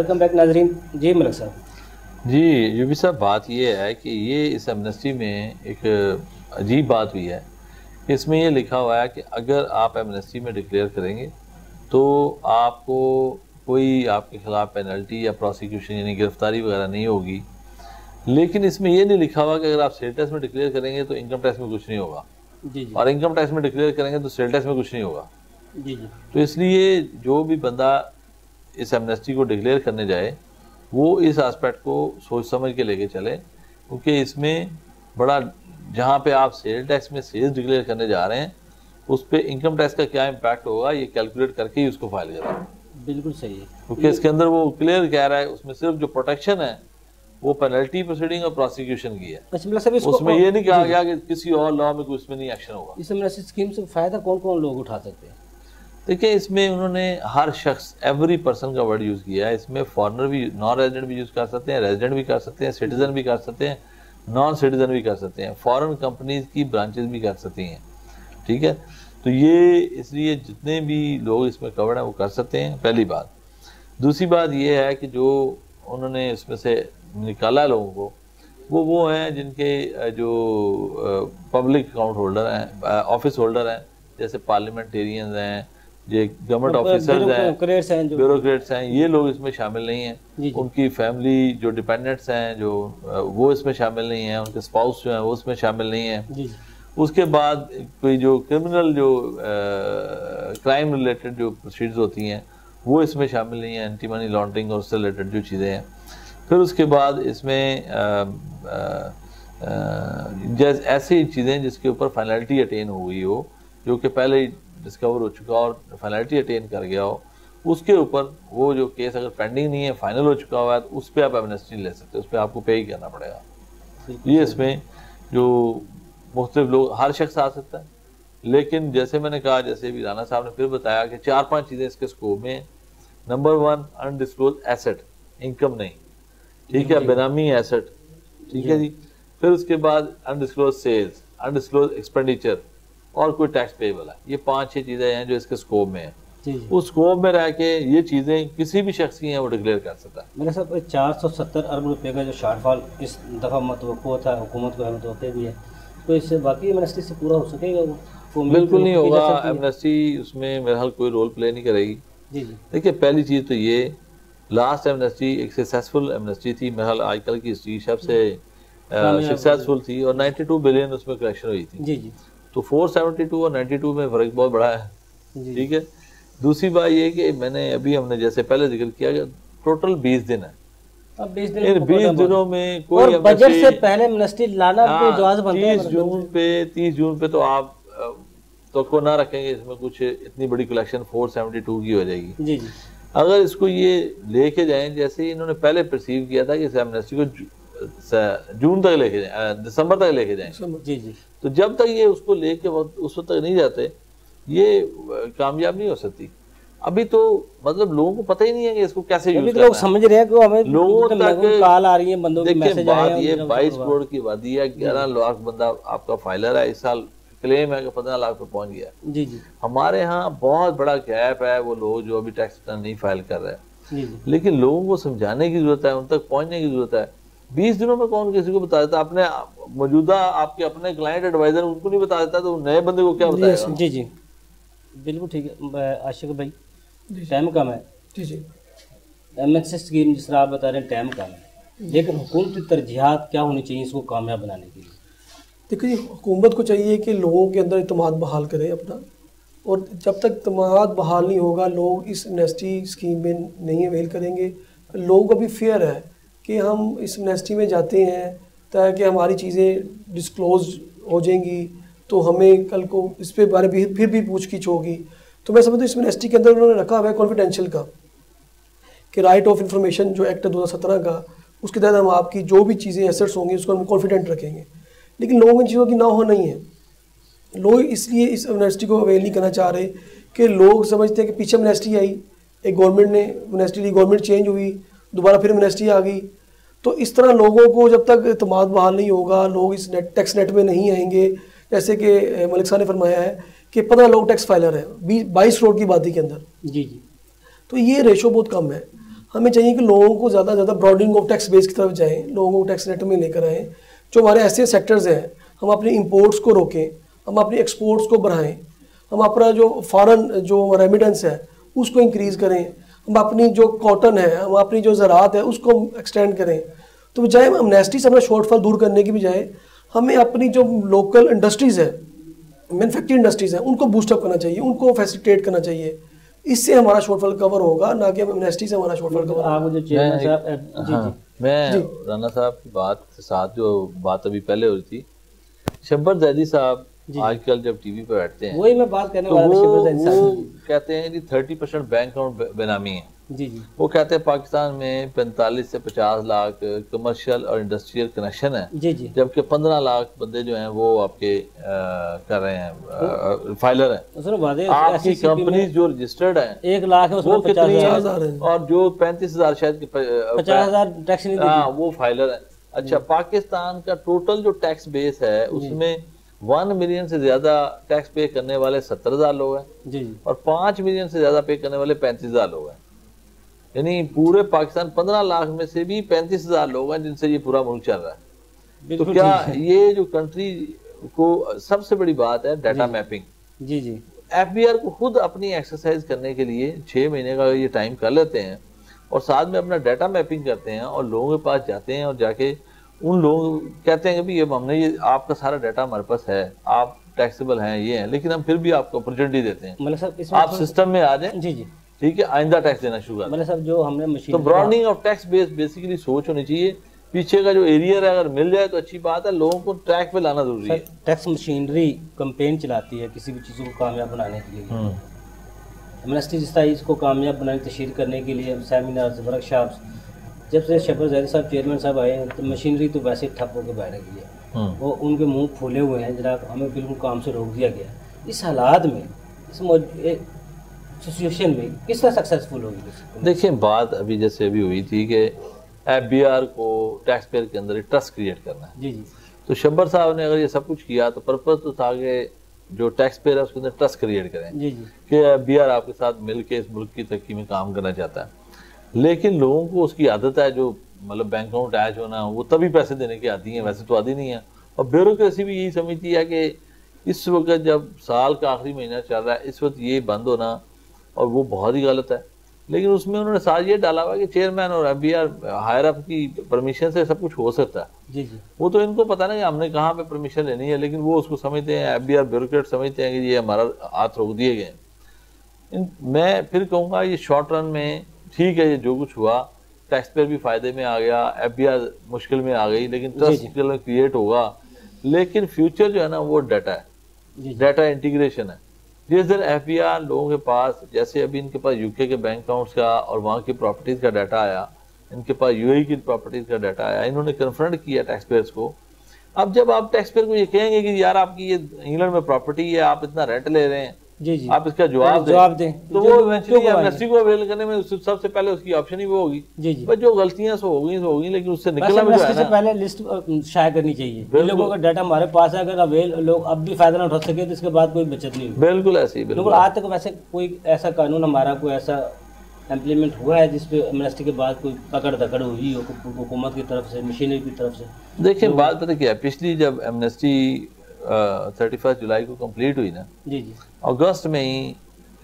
Welcome back नाजरीन। जी मलिक साहब। जी UV साहब, बात ये है कि ये इस एमनेस्टी में एक अजीब बात हुई है। इसमें ये लिखा हुआ है कि अगर आप एमनेस्टी में डिक्लेयर करेंगे तो आपको कोई आपके खिलाफ पेनल्टी या प्रोसिक्यूशन यानी गिरफ्तारी वगैरह नहीं होगी। लेकिन इसमें ये नहीं लिखा हुआ कि अगर आप सेल टैक्स में डिक्लेयर करेंगे तो इनकम टैक्स में कुछ नहीं होगा, जी और इनकम टैक्स में डिक्लेयर करेंगे तो सेल टैक्स में कुछ नहीं होगा। जी जी। तो इसलिए जो भी बंदा इस एमनेस्टी को डिक्लेयर करने जाए वो इस एस्पेक्ट को सोच समझ के लेके चले, क्योंकि इसमें बड़ा जहाँ पे आप सेल टैक्स में सेल्स डिक्लेयर करने जा रहे हैं उस पर इनकम टैक्स का क्या इम्पैक्ट होगा ये कैलकुलेट करके ही उसको फाइल करें। बिल्कुल सही है, क्योंकि इसके अंदर वो क्लियर कह रहा है उसमें सिर्फ जो प्रोटेक्शन है वो पेनल्टी प्रोसीडिंग और प्रोसिक्यूशन की है। उसमें ये नहीं कहा गया कि किसी और लॉ में कुछ में नहीं एक्शन होगा। इस एमनेस्टी स्कीम से फायदा कौन कौन लोग उठा सकते हैं? देखिए, इसमें उन्होंने हर शख्स एवरी पर्सन का वर्ड यूज़ किया है। इसमें फॉरेनर भी, नॉन रेजिडेंट भी यूज़ कर सकते हैं, रेजिडेंट भी कर सकते हैं, सिटीजन भी कर सकते हैं, नॉन सिटीजन भी कर सकते हैं, फॉरेन कंपनीज की ब्रांचेस भी कर सकती हैं। ठीक है, तो ये इसलिए जितने भी लोग इसमें कवर्ड हैं वो कर सकते हैं, पहली बात। दूसरी बात ये है कि जो उन्होंने इसमें से निकाला लोगों को वो हैं जिनके जो पब्लिक अकाउंट होल्डर हैं, ऑफिस होल्डर हैं, जैसे पार्लियामेंटेरियंस हैं, ये गवर्नमेंट ऑफिसर्स हैं, ब्यूरोक्रेट्स हैं, ये लोग इसमें शामिल नहीं हैं। उनकी फैमिली जो डिपेंडेंट्स हैं जो वो इसमें शामिल नहीं हैं, उनके स्पाउस जो हैं वो इसमें शामिल नहीं हैं। उसके बाद कोई जो क्रिमिनल जो क्राइम रिलेटेड जो प्रोसीड्स होती हैं वो इसमें शामिल नहीं है, एंटी मनी लॉन्ड्रिंग और उससे रिलेटेड जो चीज़ें हैं। फिर उसके बाद इसमें जैसे ऐसी चीज़ें जिसके ऊपर फाइनलिटी अटेन हो गई हो, जो कि पहले ही डिस्कवर हो चुका और फाइनलिटी अटेन कर गया हो, उसके ऊपर वो जो केस अगर पेंडिंग नहीं है, फाइनल हो चुका हुआ है, तो उस पर आप एमनेस्टी ले सकते हो, उस पर आपको पे ही करना पड़ेगा। ये इसमें जो मुख्तलिफ लोग, हर शख्स आ सकता है, लेकिन जैसे मैंने कहा, जैसे भी राना साहब ने फिर बताया कि 4-5 चीज़ें इसके स्कोप में। नंबर 1, अनडिस्क्लोज एसेट, इनकम नहीं, ठीक है, बेनामी एसेट, ठीक है जी। फिर उसके बाद अनडिस्क्लोज सेल्स, अनडिस्क्लोज एक्सपेंडिचर और कोई टैक्स पेएबल है। ये 5-6 चीज़ें हैं जो इसके स्कोप में है। उस स्कोप में रह के ये चीज़ें किसी भी शख्स की हैं वो डिक्लेयर कर सकता है। मेरे साथ 470 अरब रुपए का जो शॉर्टफॉल इस दफ़ा मतवक्को था, हुकूमत को मतवक्को भी है, तो इससे बाकी एमनेस्टी से पूरा हो सकेगा वो? बिल्कुल नहीं होगा। एमनेस्टी उसमें मेरे हाल कोई रोल प्ले नहीं करेगी। देखिए, पहली चीज़ तो ये, लास्ट एमनेस्टी एक सक्सेसफुल एमनेस्टी थी, मेरे हाल आजकल की हिस्ट्री सबसे सक्सेसफुल थी, और 92 बिलियन उसमें कलेक्शन हुई थी। जी। तो 472 और 92 में फ़र्क बहुत बड़ा है। ठीक है। दूसरी बात ये कि हमने जैसे पहले जिक्र किया कि टोटल 20 दिन है। अब 20 दिनों में कोई बजट से पहले एमनेस्टी लाना जवाब बनता है। 30 जून पे तो आप तो ना रखेंगे इसमें कुछ इतनी बड़ी कलेक्शन 472 की हो जाएगी। जी जी। अगर इसको ये लेके जाएं, जैसे ही इन्होंने पहले परसीव किया था कि इस एमनेस्टी को जून तक लेके जाएं, दिसंबर तक लेके जाएं। जी जी। तो जब तक ये उसको लेके उस वक्त तक नहीं जाते, ये कामयाब नहीं हो सकती। अभी तो मतलब लोगों को पता ही नहीं है कि इसको कैसे यूज करना है। लोग समझ रहे हैं कि हमें लोगों तक कॉल आ रही है, बंदों के मैसेज आ रहे हैं। 22 करोड़ की आबादी है, 11 लाख बंदा आपका फाइलर है, इस साल क्लेम है कि 15 लाख पे पहुंच गया। जी जी। हमारे यहाँ बहुत बड़ा गैप है, वो लोग जो अभी टैक्स रिटर्न नहीं फाइल कर रहे हैं, लेकिन लोगों को समझाने की जरूरत है, उन तक पहुंचने की जरूरत है। 20 दिनों में कौन किसी को बता देता? अपने मौजूदा आपके अपने क्लाइंट एडवाइजर उनको नहीं बता देता, तो नए बंदे को क्या बताएगा? जी जी, बिल्कुल ठीक है। आशिक भाई, टाइम कम है। जी जी। एमनेस्टी स्कीम जिस तरह आप बता रहे हैं टाइम कम है, लेकिन हुकूमत की तरजीहात क्या होनी चाहिए इसको कामयाब बनाने के लिए? देखिए, हुकूमत को चाहिए कि लोगों के अंदर इत्मीनान बहाल करें अपना, और जब तक इत्मीनान बहाल नहीं होगा लोग इस एमनेस्टी स्कीम में नहीं अवेल करेंगे। लोगों को भी फेयर है कि हम इस एमनेस्टी में जाते हैं ताकि हमारी चीज़ें डिस्क्लोज हो जाएंगी, तो हमें कल को इस पे बारे में फिर भी पूछगिछ होगी। तो मैं समझता हूँ इस एमनेस्टी के अंदर उन्होंने रखा हुआ है कॉन्फिडेंशियल का, कि राइट ऑफ इंफॉर्मेशन जो एक्ट है 2017 का, उसके तहत हम आपकी जो भी चीज़ें एसेट्स होंगी उसको हम कॉन्फिडेंट रखेंगे। लेकिन लोगों इन चीज़ों की ना हो नहीं है। लोग इसलिए इस एमनेस्टी को अवेल नहीं करना चाह रहे कि लोग समझते हैं कि पीछे एमनेस्टी आई, एक गवर्नमेंट ने एमनेस्टी दी, गवर्नमेंट चेंज हुई, दोबारा फिर एमनेस्टी आ गई। तो इस तरह लोगों को जब तक इत्मीनान बहाल नहीं होगा, लोग इस टैक्स नेट में नहीं आएंगे। जैसे कि मलिक साहब ने फरमाया है कि 15 लोग टैक्स फाइलर हैं 22 करोड़ की आबादी के अंदर। जी जी। तो ये रेशो बहुत कम है। हमें चाहिए कि लोगों को ज़्यादा से ज़्यादा ब्रॉडनिंग ऑफ टैक्स बेस की तरफ जाएं, लोगों को टैक्स नेट में लेकर आएँ। जो हमारे ऐसे सेक्टर्स हैं, हम अपने इंपोर्ट्स को रोकें, हम अपनी एक्सपोर्ट्स को बढ़ाएं, हम अपना जो फॉरेन जो रेमिडेंस है उसको इंक्रीज़ करें, हम अपनी जो कॉटन है, हम अपनी जो ज़राअत है उसको एक्सटेंड करें। तो बजाय अमनेस्टी से अपना शॉर्टफॉल दूर करने की बजाय हमें अपनी जो लोकल इंडस्ट्रीज़ है, मैन्युफैक्चरिंग इंडस्ट्रीज़ हैं, उनको बूस्टअप करना चाहिए, उनको फैसिलिटेट करना चाहिए। इससे हमारा शॉर्टफॉल कवर होगा, ना कि एमनेस्टी से हमारा शॉर्टफॉल कवर आप जो चेयरमैन साहब जी मैं राना साहब की बात के साथ जो बात अभी पहले हो रही थी, शब्बर जैदी साहब आजकल जब टीवी पे बैठते हैं, वही मैं बात करने तो वाला था, वो शब्बर जैदी साहब कहते हैं कि 30% बैंक अकाउंट बेनामी है। जी जी वो कहते हैं पाकिस्तान में 45 से 50 लाख कमर्शियल और इंडस्ट्रियल कनेक्शन है, जी जी, जबकि 15 लाख बंदे जो हैं वो आपके कर रहे हैं फाइलर हैं। सुनो बात है, आपकी कंपनीज जो रजिस्टर्ड है 1 लाख है, वो उसमें कितनी 50,000 है, है और जो 35,000 शायद 50,000 टैक्स नहीं देती। हाँ वो फाइलर है। अच्छा, पाकिस्तान का टोटल जो टैक्स बेस है उसमें 1 मिलियन से ज्यादा टैक्स पे करने वाले 70,000 लोग हैं, जी जी, और 5 मिलियन से ज्यादा पे करने वाले 35,000 लोग हैं। यानी पूरे पाकिस्तान 15 लाख में से भी 35,000 लोग हैं जिनसे ये पूरा मुल्क चल रहा है। तो बिल्कुल क्या ठीक है। ये जो कंट्री को सबसे बड़ी बात है डाटा मैपिंग। जी जी, एफबीआर को खुद अपनी एक्सरसाइज करने के लिए 6 महीने का ये टाइम कर लेते हैं और साथ में अपना डाटा मैपिंग करते हैं और लोगों के पास जाते हैं और जाके उन लोगों कहते हैं कि भाई हमने ये आपका सारा डाटा हमारे पास है, आप टैक्सेबल हैं, ये हैं, लेकिन हम फिर भी आपको अपॉर्चुनिटी देते हैं, मतलब साहब इसमें आप सिस्टम में आ जाए, जी जी, ठीक है, आइंदा टैक्स देना शुरू कर। मतलब साहब जो हमने मशीन तो broadening of tax base basically सोच होनी चाहिए। पीछे का जो एरिया है अगर मिल जाए तो अच्छी बात है, लोगों को ट्रैक पे लाना जरूरी है। टैक्स मशीनरी कंपेन चलाती है किसी भी चीज़ों को कामयाब बनाने के लिए। एमनेस्टी जिस तरह इसको कामयाब बनाने तशहीर करने के लिए सेमिनार्स, वर्कशॉप्स, जब से शब्बर जैदी साहब चेयरमैन साहब आए हैं तो मशीनरी तो वैसे ठप होकर बैठ गई है, वो उनके मुंह फूले हुए हैं, जनाब हमें बिल्कुल काम से रोक दिया गया। इस हालात में, इस सिचुएशन में किस तरह सक्सेसफुल होगी? देखिए, बात अभी जैसे अभी हुई थी कि एफबीआर को टैक्स पेयर के अंदर ट्रस्ट क्रिएट करना है। जी जी, तो शब्बर साहब ने अगर ये सब कुछ किया तो पर्पज तो था कि जो टैक्स पेयर है उसके अंदर ट्रस्ट क्रिएट करें जी जी, कि एफबीआर आपके साथ मिलके इस मुल्क की तरक्की में काम करना चाहता है। लेकिन लोगों को उसकी आदत है, जो मतलब बैंक अकाउंट अटैच होना, वो तभी पैसे देने की आती है, वैसे तो आती नहीं है। और ब्यूरोक्रेसी भी यही समझती है कि इस वक्त जब साल का आखिरी महीना चल रहा है, इस वक्त ये बंद होना, और वो बहुत ही गलत है। लेकिन उसमें उन्होंने साथ ये डाला हुआ कि चेयरमैन और एफबीआर हायर अप की परमिशन से सब कुछ हो सकता है। जी जी, वो तो इनको पता नहीं कि हमने कहाँ पे परमिशन लेनी है, लेकिन वो उसको समझते हैं, एफबीआर ब्यूरोक्रेट समझते हैं कि ये हमारा हाथ रोक दिए गए। मैं फिर कहूँगा ये शॉर्ट रन में ठीक है, ये जो कुछ हुआ टैक्स पेयर भी फायदे में आ गया, एफबीआर मुश्किल में आ गई, लेकिन ट्रस्ट क्रिएट होगा। लेकिन फ्यूचर जो है ना वो डाटा है, डाटा इंटीग्रेशन है। जिस दिन एफबीआर लोगों के पास, जैसे अभी इनके पास यूके के बैंक अकाउंट्स का और वहाँ की प्रॉपर्टीज का डाटा आया, इनके पास यूएई की प्रॉपर्टीज का डाटा आया, इन्होंने कन्फ्रंट किया टैक्स पेयर्स को। अब जब आप टैक्स पेयर को ये कहेंगे कि यार आपकी ये इंग्लैंड में प्रॉपर्टी है, आप इतना रेंट ले रहे हैं, जी जी, आप इसका जवाब दें, तो वो इवेंचुअली एमनेस्टी को अवेल करने में सबसे पहले उसकी ऑप्शन ही वो होगी। जी जी, बस जो गलतियां सो होगी, लेकिन उससे निकलना भी सबसे पहले लिस्ट शाया करनी चाहिए। लोगों का डाटा हमारे पास है, अगर अवेल लोग अब भी फायदा ना उठा सके तो इसके बाद कोई बचत नहीं होगी। बिल्कुल ऐसे ही, बिल्कुल। आज तक वैसे कोई ऐसा कानून हमारा कोई ऐसा इम्प्लीमेंट हुआ है जिसपे एमनेस्टी के बाद कोई पकड़ दकड़ हुई हो हुकूमत की तरफ से, मशीनरी की तरफ से? देखिए, बात पता क्या है, पिछली जब एमनेस्टी 31 जुलाई को कंप्लीट हुई ना, जी जी, अगस्त में ही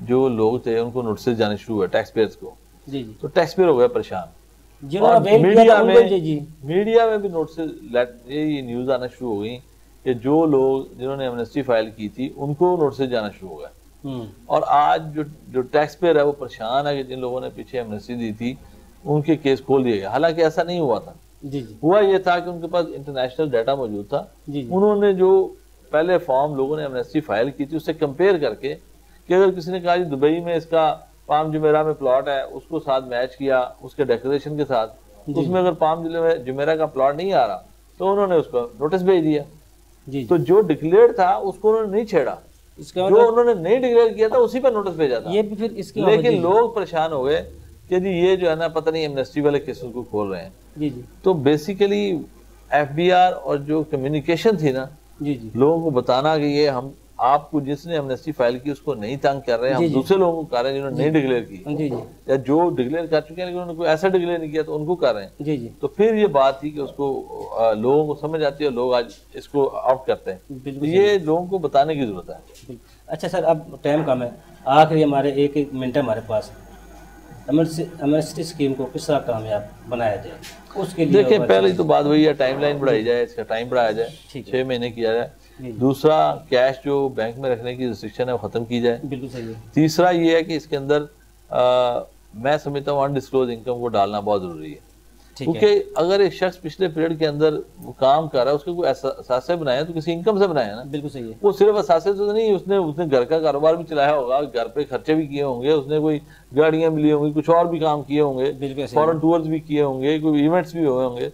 जो लोग थे उनको नोटिस जाने शुरू हुए टैक्स पेयर्स को। जी जी, तो टैक्स पेयर हो गया परेशान। मीडिया में भी नोटिस, ये न्यूज आना शुरू हो गई कि जो लोग जिन्होंने एमनेस्टी फाइल की थी उनको नोटिस जाना शुरू हो गया। और आज जो टैक्स पेयर है वो परेशान है कि जिन लोगों ने पीछे एमनेस्टी दी थी उनके केस खोल दिए गए। हालांकि ऐसा नहीं हुआ था। जी जी, हुआ ये था कि उनके पास इंटरनेशनल डाटा मौजूद था। उन्होंने जो पहले फॉर्म लोगों ने एमनेस्टी फाइल की थी उससे कंपेयर करके कि अगर किसी ने कहा जी दुबई में इसका पाम जुमेरा में प्लॉट है, उसको साथ मैच किया उसके डेकोरेशन के साथ, उसमें अगर पाम जुमेरा का प्लॉट नहीं आ रहा तो उन्होंने उसको नोटिस भेज दिया। जी, तो जो डिक्लेयर था उसको उन्होंने नहीं छेड़ा, जो उन्होंने नहीं डिक्लेयर किया था उसी पर नोटिस भेजा था। ये भी फिर इसकी लेकिन लोग परेशान हो गए कि जी ये जो है ना पता नहीं एमनेस्टी वाले केसेस को खोल रहे हैं। जी जी, तो बेसिकली एफबीआर और जो कम्युनिकेशन थी ना, जी जी, लोगों को बताना कि ये हम आपको जिसने एमनेस्टी फाइल की उसको नहीं तंग कर रहे हैं, हम दूसरे लोगों को कर रहे हैं जिन्होंने नहीं डिक्लेयर की जी जी, या जो डिक्लेयर कर चुके हैं लेकिन उनको ऐसा डिक्लेयर नहीं किया तो उनको कर रहे हैं जी जी, तो फिर ये बात थी कि उसको लोगों को समझ आती है, लोग आज इसको आउट करते हैं। बिल्कुल ये लोगों को बताने की जरूरत है। बिल्कुल। अच्छा सर, अब टाइम कम है, आखिरी हमारे एक मिनट है हमारे पास, एमनेस्टी स्कीम को किस तरह कामयाब बनाया जाए उसके लिए? देखिए, पहले तो बात वही है, टाइमलाइन बढ़ाई जाए, इसका टाइम बढ़ाया जाए, 6 महीने किया जाए। दूसरा, कैश जो बैंक में रखने की रिस्ट्रिक्शन है वो खत्म की जाए। बिल्कुल सही है। तीसरा ये है कि इसके अंदर मैं समझता हूँ अनडिस्क्लोज इनकम को डालना बहुत जरूरी है, क्योंकि अगर एक शख्स पिछले पीरियड के अंदर वो काम कर रहा है, उसके कोई असासे बनाया तो किसी इनकम से बनाया ना। बिल्कुल सही है। वो सिर्फ असासे तो नहीं, उसने घर का कारोबार भी चलाया होगा, घर पे खर्चे भी किए होंगे, उसने कोई गाड़ियां भी ली होंगी, कुछ और भी काम किए होंगे, फॉरेन टूर्स भी किए होंगे, कोई इवेंट्स भी हुए होंगे,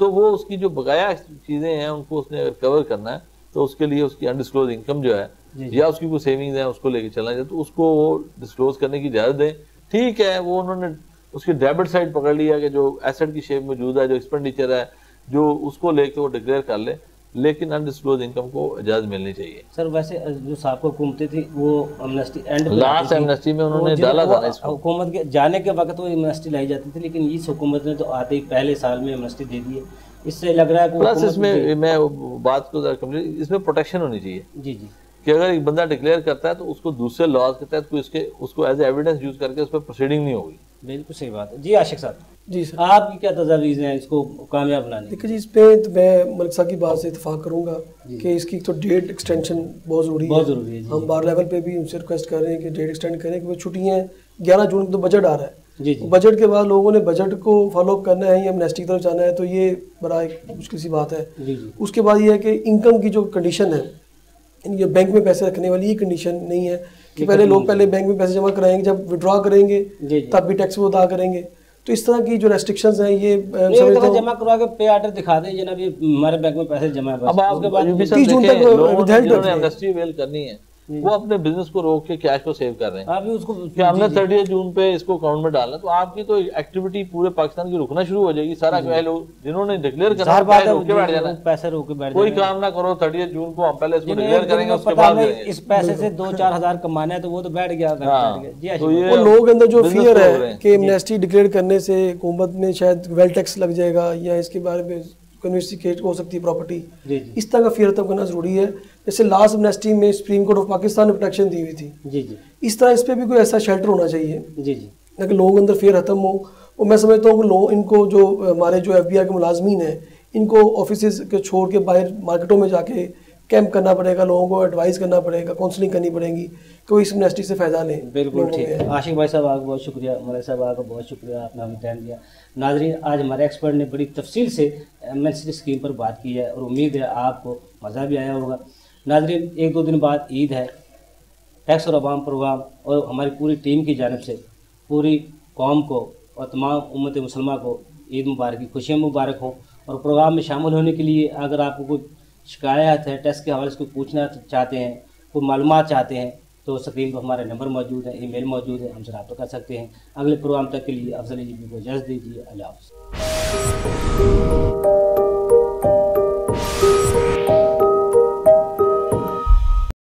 तो वो उसकी जो बकाया चीजें हैं उनको उसने कवर करना है, तो उसके लिए उसकी अनडिस्क्लोज इनकम जो है या उसकी कोई सेविंग्स है उसको लेके चलना चाहिए, तो उसको वो डिस्क्लोज करने की इजाजत दें। ठीक है, वो उन्होंने उसकी डेबिट साइड पकड़ लिया कि जो एसेट की शेप मौजूद है, जो एक्सपेंडिचर है, जो उसको लेके वो डिक्लेयर कर ले, लेकिन अनडिस्क्लोज इनकम को इजाजत मिलनी चाहिए। सर वैसे जो साहब हुकूमतें थी वो एमनेस्टी एंड लास्ट एमनेस्टी में उन्होंने डाला था ना, हुकूमत के जाने के वक्त वो एमनेस्टी लाई जाती थी, लेकिन इस हुकूमत ने तो आते ही पहले साल में एमनेस्टी दे दी है। इससे लग रहा है प्लस इसमें मैं बात को इसमें प्रोटेक्शन होनी चाहिए जी जी, कि अगर एक बंदा डिक्लेयर करता है तो उसको दूसरे लॉज के तहत उसको एज एविडेंस यूज करके उस पर प्रोसीडिंग नहीं होगी। बिल्कुल सही बात है। जी आशिक साहब, जी सर, आपकी क्या तजावीज़ हैं इसको कामयाब बनाने? देखिए जी, इस पे तो मैं मलिक साहब की बात से इत्तेफाक करूंगा कि इसकी तो डेट एक्सटेंशन बहुत ज़रूरी है। हम बार लेवल पे भी उनसे रिक्वेस्ट कर रहे हैं कि डेट एक्सटेंड करें, क्योंकि छुट्टियाँ 11 जून को तो बजट आ रहा है जी जी, बजट के बाद लोगों ने बजट को फॉलो अप करना है या एमनेस्टी की तरफ जाना है, तो ये बड़ा एक मुश्किल सी बात है जी जी। उसके बाद ये है कि इनकम की जो कंडीशन है, ये बैंक में पैसे रखने वाली ये कंडीशन नहीं है कि पहले लोग पहले बैंक में पैसे जमा कराएंगे, जब विड्रॉ करेंगे तब भी टैक्स वो अदा करेंगे। तो इस तरह की जो रेस्ट्रिक्शंस हैं ये जमा करवा के पे आर्डर दिखा दें जनाब, ये हमारे बैंक में पैसे जमा है, अब उसके बाद 30 जून तक एमनेस्टी अवेल करनी है, वो अपने बिजनेस को रोक के कैश को सेव कर रहे हैं। अभी उसको कि हमने 30 जून पे इसको अकाउंट में डालना, तो आपकी तो एक्टिविटी पूरे पाकिस्तान की रुकना शुरू हो जाएगी। सारा लोग जिन्होंने डिक्लेयर करना है बैठ जाना, पैसे रोक के बैठ कोई काम ना करो, 30 जून को हम पहले इसको डिक्लेयर करेंगे, उसके बाद इस पैसे से 2-4 हज़ार कमाना है तो वो तो बैठ गया। तो ये लोगों के अंदर जो फियर है कि एमनेस्टी डिक्लेयर करने से हुकूमत में शायद वेल टैक्स लग जाएगा या इसके बारे में कन्विक्ट हो सकती है प्रॉपर्टी, इस तरह का फियर तब करना जरूरी है। जैसे लास्ट एमनेस्टी में सुप्रीम कोर्ट ऑफ पाकिस्तान ने प्रोटेक्शन दी हुई थी जी जी, इस तरह इस पे भी कोई ऐसा शेल्टर होना चाहिए जी जी, ताकि लोगों के अंदर फियर खत्म हो। और मैं समझता हूँ कि लोग इनको जो हमारे जो FBI के मुलाजमीन हैं इनको ऑफिस के छोड़ के बाहर मार्केटों में जाके कैंप करना पड़ेगा, लोगों को एडवाइस करना पड़ेगा, काउंसलिंग करनी पड़ेगी कि वो इस एमनेस्टी से फ़ायदा लें। बिल्कुल ठीक। आशिक भाई साहब आपका बहुत शुक्रिया, मलिक साहब आपका बहुत शुक्रिया, आपने हमें टाइम दिया। नाज़रीन, आज हमारे एक्सपर्ट ने बड़ी तफसील से एमनेस्टी स्कीम पर बात की है और उम्मीद है आपको मज़ा भी आया होगा। नाज़रीन, 1-2 दिन बाद ईद है। टैक्स और अवाम प्रोग्राम और हमारी पूरी टीम की जानिब से पूरी कौम को और तमाम उम्मत मुसलमान को ईद मुबारक की खुशियाँ मुबारक हो। और प्रोग्राम में शामिल होने के लिए अगर आपको कोई शिकायत है, टेस्ट के हवाले से कोई पूछना चाहते हैं, कोई मालूमात चाहते हैं, तो स्क्रीन पर हमारे नंबर मौजूद है, ईमेल मौजूद है, हमसे रब्ता कर सकते हैं। अगले प्रोग्राम तक के लिए अफजल जी को इजाज़त दीजिए। अल्लाह हाफ़िज़।